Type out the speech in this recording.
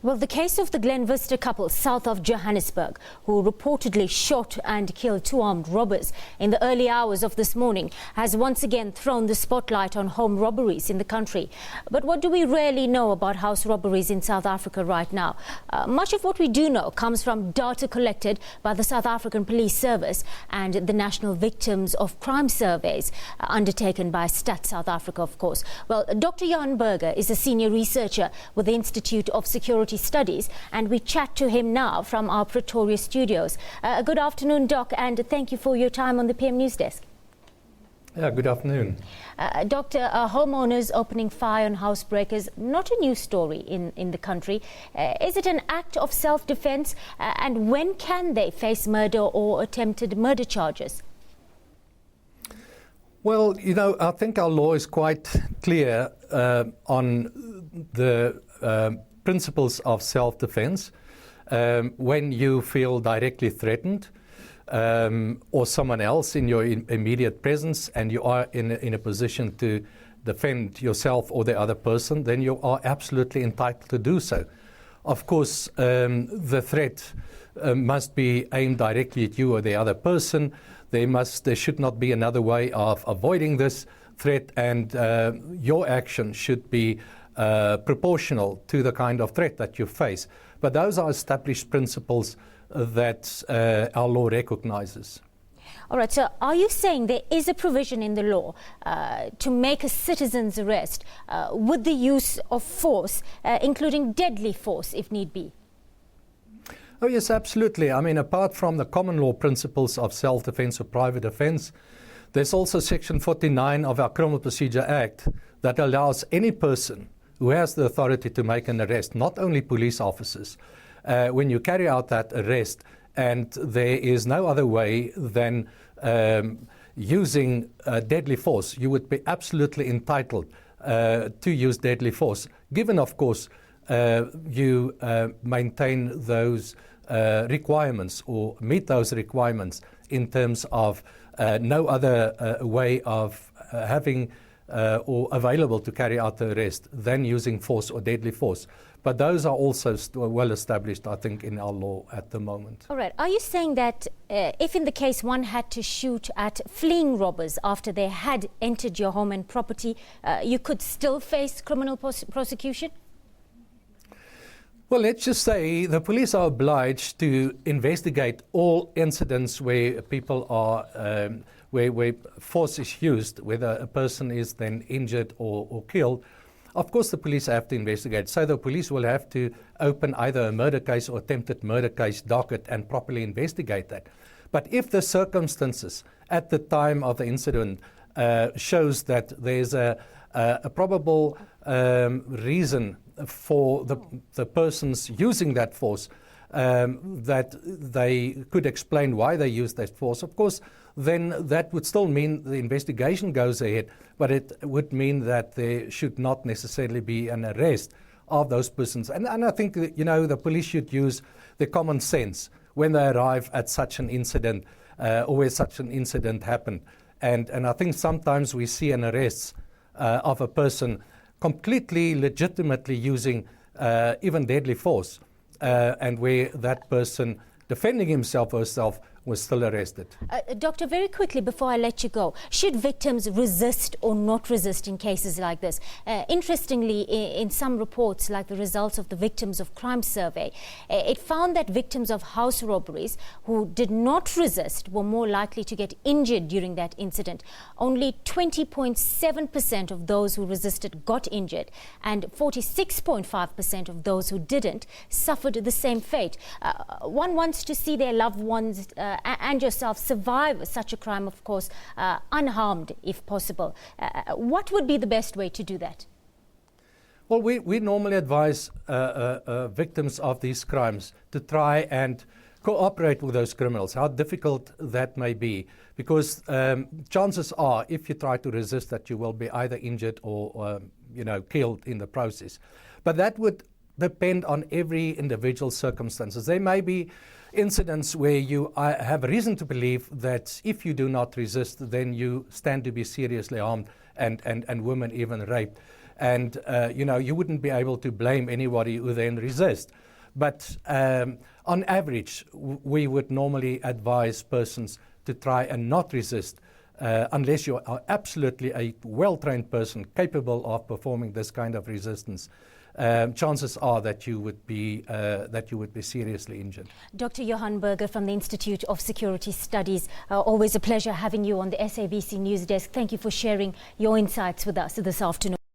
Well, the case of the Glenvista couple south of Johannesburg, who reportedly shot and killed two armed robbers in the early hours of this morning, has once again thrown the spotlight on home robberies in the country. But what do we really know about house robberies in South Africa right now? Much of what we do know comes from data collected by the South African Police Service and the National Victims of Crime surveys undertaken by Stats South Africa, of course. Well, Dr. Johan Burger is a senior researcher with the Institute of Security Studies, and we chat to him now from our Pretoria studios. Good afternoon, Doc, and thank you for your time on the PM News Desk. Yeah, good afternoon. Doctor, homeowners opening fire on housebreakers, not a new story in the country. Is it an act of self-defense, and when can they face murder or attempted murder charges? Well, you know, I think our law is quite clear on the principles of self-defense. When you feel directly threatened or someone else in your immediate presence and you are in a position to defend yourself or the other person, then you are absolutely entitled to do so. Of course, the threat must be aimed directly at you or the other person. There should not be another way of avoiding this threat, and your action should be proportional to the kind of threat that you face. But those are established principles that our law recognizes. All right, so are you saying there is a provision in the law to make a citizen's arrest with the use of force, including deadly force if need be? Oh yes, absolutely. I mean, apart from the common law principles of self-defense or private defense, there's also Section 49 of our Criminal Procedure Act that allows any person who has the authority to make an arrest, not only police officers, when you carry out that arrest and there is no other way than using deadly force, you would be absolutely entitled to use deadly force, given, of course, you maintain those requirements or meet those requirements in terms of no other way of having or available to carry out the arrest than using force or deadly force. But those are also well established, I think, in our law at the moment. All right. Are you saying that if in the case one had to shoot at fleeing robbers after they had entered your home and property, you could still face criminal prosecution? Well, let's just say the police are obliged to investigate all incidents where people are, where force is used, whether a person is then injured or killed. Of course, the police have to investigate. So the police will have to open either a murder case or attempted murder case docket and properly investigate that. But if the circumstances at the time of the incident shows that there's a probable reason for the persons using that force, that they could explain why they used that force, of course, then that would still mean the investigation goes ahead, but it would mean that there should not necessarily be an arrest of those persons. And I think that, you know, the police should use the common sense when they arrive at such an incident or where such an incident happened. And I think sometimes we see an arrest of a person completely legitimately using even deadly force, and where that person defending himself or herself was still arrested. Doctor, very quickly before I let you go, should victims resist or not resist in cases like this? Interestingly, in some reports, like the results of the Victims of Crime survey, it found that victims of house robberies who did not resist were more likely to get injured during that incident. Only 20.7% of those who resisted got injured, and 46.5% of those who didn't suffered the same fate. One wants to see their loved ones and yourself survive such a crime, of course, unharmed if possible. What would be the best way to do that? Well, we normally advise victims of these crimes to try and cooperate with those criminals, how difficult that may be, because chances are, if you try to resist, that you will be either injured or killed in the process. But that would depend on every individual circumstances. There may be incidents where you have reason to believe that if you do not resist, then you stand to be seriously harmed and women even raped. and you wouldn't be able to blame anybody who then resists. But on average, we would normally advise persons to try and not resist unless you are absolutely a well-trained person capable of performing this kind of resistance. Chances are that you would be seriously injured. Dr. Johan Burger from the Institute of Security Studies, always a pleasure having you on the SABC News Desk. Thank you for sharing your insights with us this afternoon.